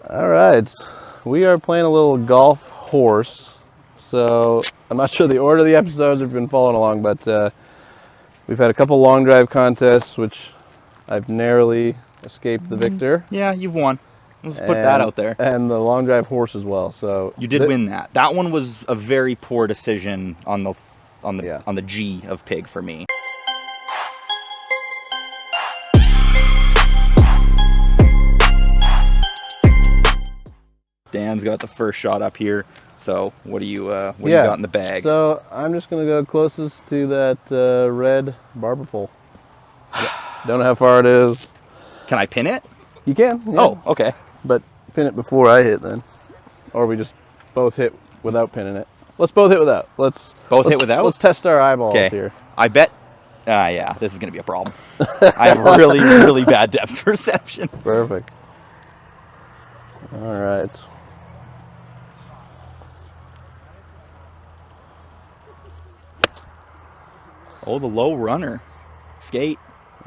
All right, we are playing a little golf horse. So I'm not sure the order of the episodes have been following along, but we've had a couple long drive contests, which I've narrowly escaped the victor. Yeah, you've won. Let's put that out there. And the long drive horse as well. So You did win that. That one was a very poor decision on the G of pig for me. Dan's got the first shot up here. So what do you got in the bag? So I'm just gonna go closest to that red barber pole. Don't know how far it is. Can I pin it? You can. Yeah. Oh, okay. But pin it before I hit then, or we just both hit without pinning it. Let's both hit without. Let's hit without. Let's test our eyeballs here. I bet. Yeah, this is gonna be a problem. I have really, really bad depth perception. Perfect. All right. Oh, the low runner. Skate.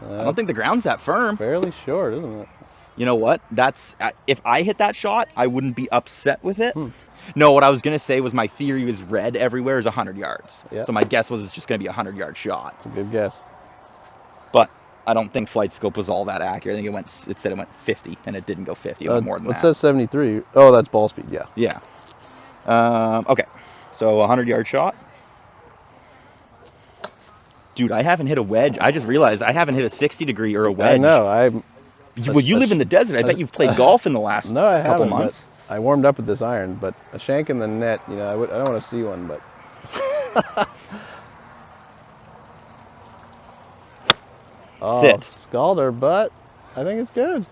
I don't think the ground's that firm. Fairly short, isn't it? You know what? That's if I hit that shot, I wouldn't be upset with it. No, what I was going to say was my theory was red everywhere is 100 yards. Yep. So my guess was it's just going to be a 100-yard shot. It's a good guess. But I don't think Flight Scope was all that accurate. I think it said it went 50, and it didn't go 50. It went more than that. It says 73. Oh, that's ball speed, yeah. Yeah. Okay. So a 100-yard shot. Dude, I haven't hit a wedge. I just realized I haven't hit a 60-degree or a wedge. I know. Well, you live in the desert. I bet you've played golf in the last couple months. I warmed up with this iron, but a shank in the net, I don't want to see one, but. Sit. Scalder, but I think it's good.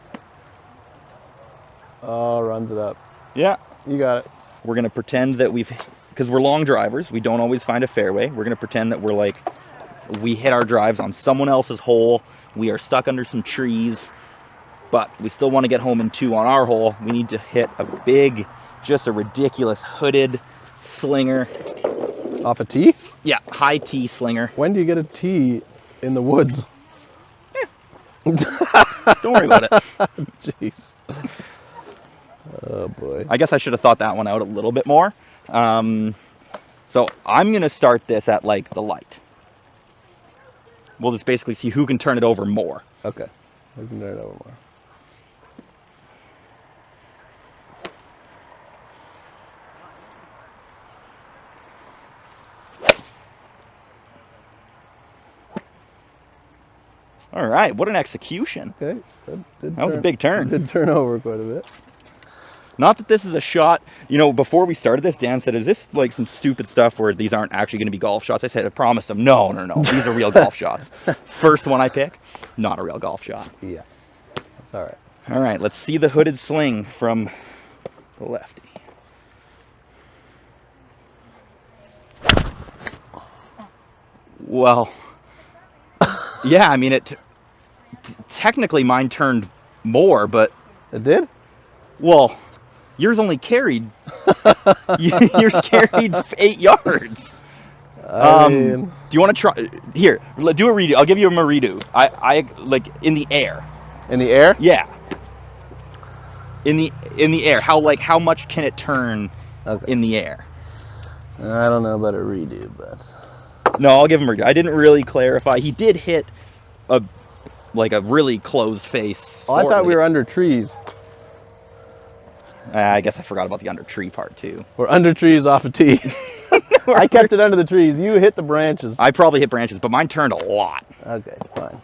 Oh, runs it up. Yeah. You got it. We're going to pretend that because we're long drivers, we don't always find a fairway. We're going to pretend that we hit our drives on someone else's hole. We are stuck under some trees, but we still want to get home in 2 on our hole. We need to hit just a ridiculous hooded slinger. Off a tee? Yeah, high tee slinger. When do you get a tee in the woods? Don't worry about it. Jeez. Oh, boy. I guess I should have thought that one out a little bit more. So I'm going to start this at the light. We'll just basically see who can turn it over more. Okay. We can turn it over more. All right, what an execution. Okay. That was a big turn. Did turn over quite a bit. Not that this is a shot. Before we started this, Dan said, is this some stupid stuff where these aren't actually going to be golf shots? I said, I promised him, no. These are real golf shots. First one I pick, not a real golf shot. Yeah. That's all right. All right, let's see the hooded sling from the lefty. Well, yeah, I mean, technically mine turned more, but... It did? Well... Yours only carried. Yours carried 8 yards. Do you want to try? Here, do a redo. I'll give you a redo. I in the air. In the air? Yeah. In the air. How much can it turn in the air? I don't know about a redo, but. No, I'll give him a redo. I didn't really clarify. He did hit a really closed face. Oh, I thought we were under trees. I guess I forgot about the under tree part too. We're under trees off a tee. I kept it under the trees. You hit the branches. I probably hit branches, but mine turned a lot. Okay, fine.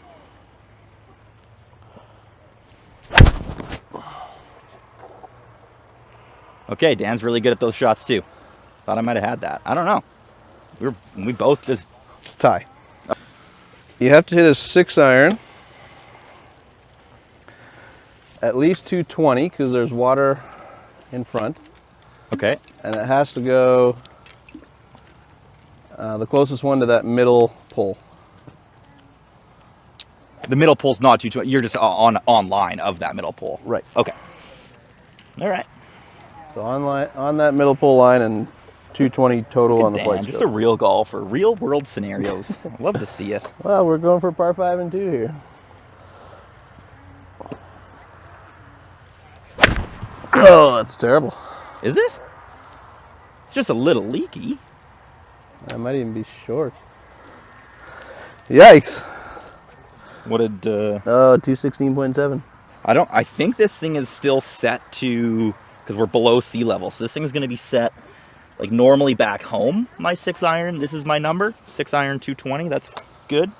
Okay, Dan's really good at those shots too. Thought I might have had that. I don't know. We both just tie. You have to hit a 6-iron. At least 220 because there's water in front. Okay. And it has to go the closest one to that middle pole. The middle pole's not 220. You're just on line of that middle pole. Right. Okay. All right. So on that middle pole line and 220 total on the flight scope. Just a real golfer, real world scenarios. I'd love to see it. Well, we're going for par 5 and 2 here. Oh, that's terrible. Is it? It's just a little leaky. That might even be short. Yikes. What did? Oh, 216.7. I think this thing is still set to, because we're below sea level. So this thing is going to be set like normally back home. My 6-iron. This is my number. 6-iron 220. That's good.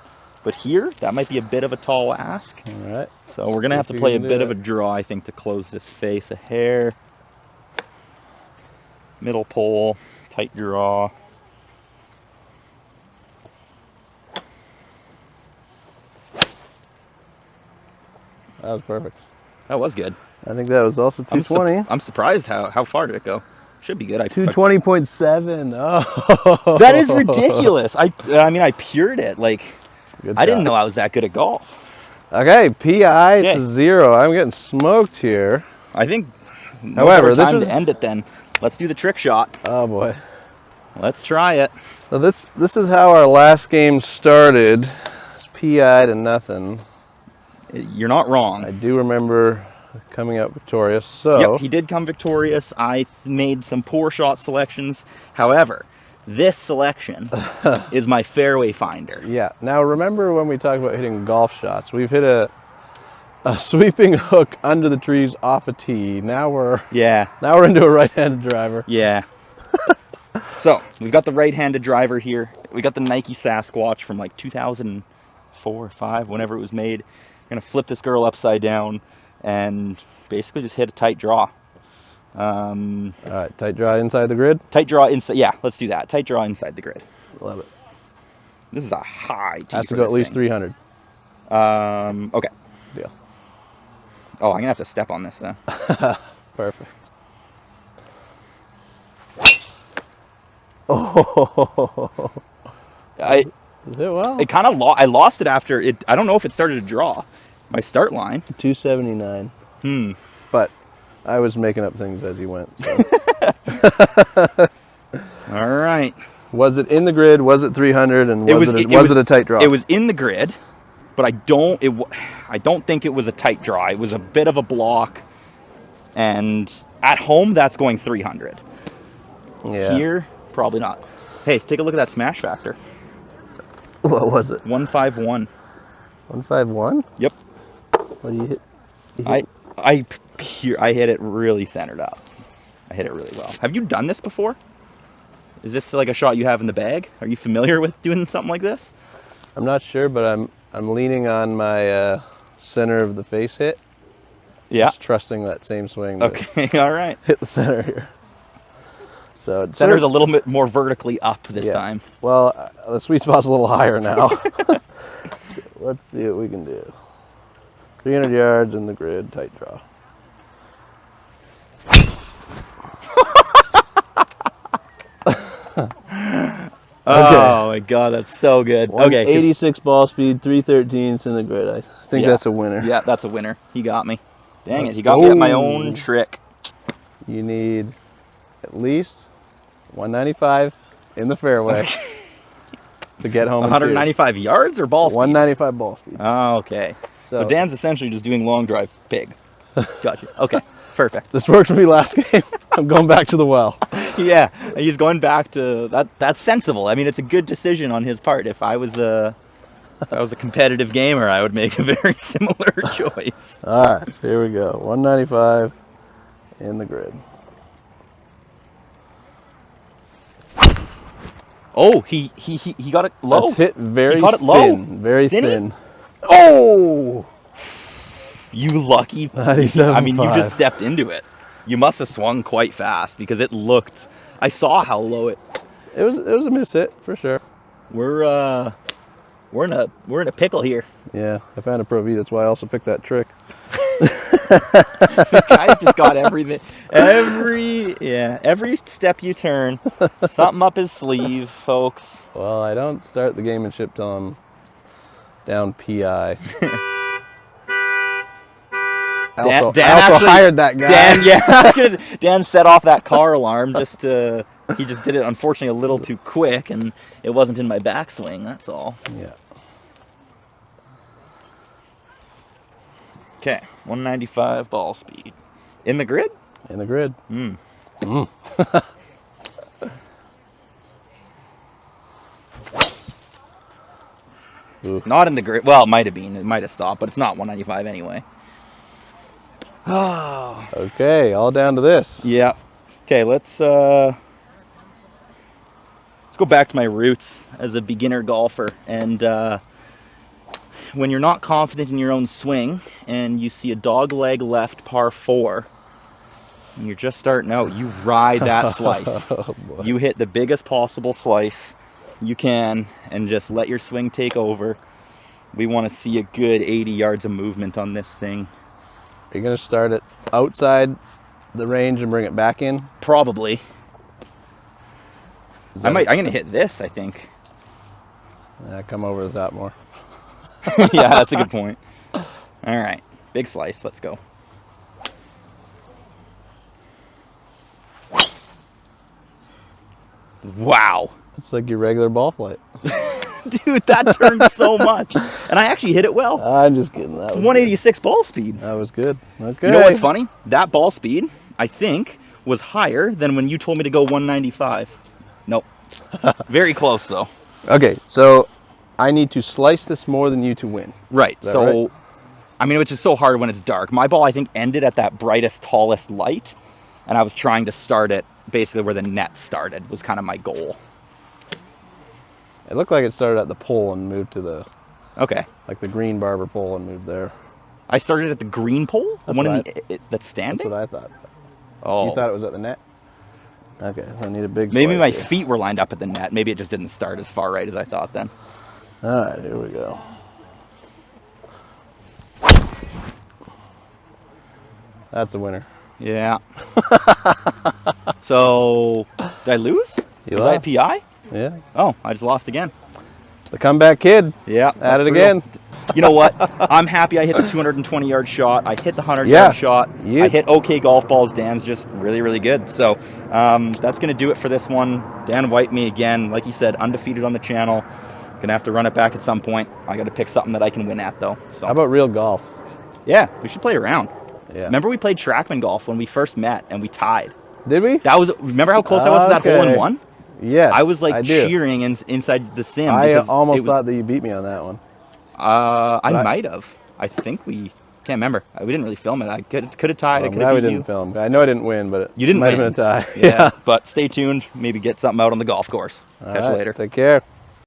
But here, that might be a bit of a tall ask. All right. So we're going to have to play a bit of a draw, I think, to close this face. A hair. Middle pole. Tight draw. That was perfect. That was good. I think that was also 220. I'm surprised how far did it go? Should be good. 220.7. Oh. That is ridiculous. I mean, I pured it. Like, Good I didn't job. know I was that good at golf. Okay, PI Okay. to 0. I'm getting smoked here. I think. However, this time is to end it. Then let's do the trick shot. Oh boy. Let's try it. So this is how our last game started. It's PI to nothing. You're not wrong. I do remember coming out victorious. So Yep, he did come victorious. I made some poor shot selections. However, this selection is my fairway finder. yeah. Now remember when we talked about hitting golf shots? We've hit a sweeping hook under the trees off a tee. Now we're into a right-handed driver. Yeah. So we've got the right-handed driver here. We got the Nike Sasquatch from like 2004 or 5, whenever it was made. We're gonna flip this girl upside down and basically just hit a tight draw. All right, tight draw inside the grid. Tight draw inside. Yeah, let's do that. Tight draw inside the grid. Love it. This is a high tee. Has to go at least 300. Okay. Deal. Oh, I'm gonna have to step on this then. Perfect. Oh. I well. it kind of I lost it after it. I don't know if it started to draw my start line. 279. But I was making up things as he went. So. All right. Was it in the grid? Was it 300? And was it a tight draw? It was in the grid, but I don't think it was a tight draw. It was a bit of a block, and at home that's going 300. Yeah. Here, probably not. Hey, take a look at that smash factor. What was it? 151. 151? Yep. What do you hit? I hit it really centered up. I hit it really well. Have you done this before? Is this like a shot you have in the bag? Are you familiar with doing something like this? I'm not sure, but I'm leaning on my center of the face hit. Yeah. Just trusting that same swing. Okay. All right. Hit the center here. So it Center's a little bit more vertically up this time. Well, the sweet spot's a little higher now. Let's see what we can do. 300 yards in the grid, tight draw. Oh my god, that's so good. Okay, 86 ball speed, 313s in the grid. I think that's a winner. Yeah, that's a winner. He got me. Dang Let's it, he got me at my own trick. You need at least 195 in the fairway to get home. 195 yards or ball speed? 195 ball speed. Oh, okay. So Dan's essentially just doing long drive big. Gotcha. Okay, perfect. This worked for me last game. I'm going back to the well. Yeah, he's going back to that. That's sensible. I mean, it's a good decision on his part. If I was a competitive gamer, I would make a very similar choice. All right, here we go. 195 in the grid. Oh, he got it low. That's hit very got it low. thin. Very thin. Oh! You lucky. 97.5. I mean, you just stepped into it. You must have swung quite fast because it looked. I saw how low it. It was a miss hit for sure. We're in a pickle here. Yeah, I found a Pro V. That's why I also picked that trick. The guy's just got everything. Every step you turn, something up his sleeve, folks. Well, I don't start the gamemanship till I'm down PI. I also hired that guy. Dan set off that car alarm he just did it unfortunately a little too quick and it wasn't in my backswing, that's all. Yeah. Okay, 195 ball speed. In the grid? In the grid. Mm. Not in the grid. Well, it might have been. It might have stopped, but it's not 195 anyway. Oh. Okay, all down to this. Yeah. Okay, let's go back to my roots as a beginner golfer. And when you're not confident in your own swing and you see a dog leg left par 4, and you're just starting out, you ride that slice. Oh, boy. You hit the biggest possible slice you can and just let your swing take over. We want to see a good 80 yards of movement on this thing. You're going to start it outside the range and bring it back in? Probably. I'm going to hit this, I think. Come over the top more. Yeah, that's a good point. All right, big slice. Let's go. Wow. It's like your regular ball flight. Dude, that turned so much. And I actually hit it well. I'm just kidding. That It's was 186 ball speed. good. That was good. Okay. You know what's funny? That ball speed, I think, was higher than when you told me to go 195. Nope. Very close, though. Okay, so I need to slice this more than you to win. Right. Is that So, right? I mean, which is so hard when it's dark. My ball, I think, ended at that brightest, tallest light. And I was trying to start it basically where the net started was kind of my goal. It looked like it started at the pole and moved to the, Okay. like the green barber pole and moved there. I started at the green pole? The That's one what in the, that's standing? That's what I thought. Oh. You thought it was at the net? Okay, I need a big Maybe slice my here. feet were lined up at the net. Maybe it just didn't start as far right as I thought then. All right, here we go. That's a winner. Yeah. So, did I lose? You Was I a lost. PI? Yeah. Oh, I just lost again. The comeback kid. Yeah. At that's it brutal. again. You know what? I'm happy I hit the 220-yard shot. I hit the 100-yard Yeah. shot. You- I hit okay golf balls. Dan's just really, really good. So that's going to do it for this one. Dan wiped me again. Like he said, undefeated on the channel. Going to have to run it back at some point. I got to pick something that I can win at, though. So How about real golf? yeah, we should play around. Yeah. Remember we played Trackman golf when we first met and we tied? Did we? That was. Remember how close I was to that hole in Okay. one? Yes. I was like do. cheering inside the sim. I because almost it was, thought that you beat me on that one. I but I- might have. I think we can't remember. We didn't really film it. I could have tied. Well, I could glad have we beat didn't you. film. I know I didn't win, but You didn't might win. have been a tie. Yeah. But stay tuned. Maybe get something out on the golf course. All Catch you right, later. Take care.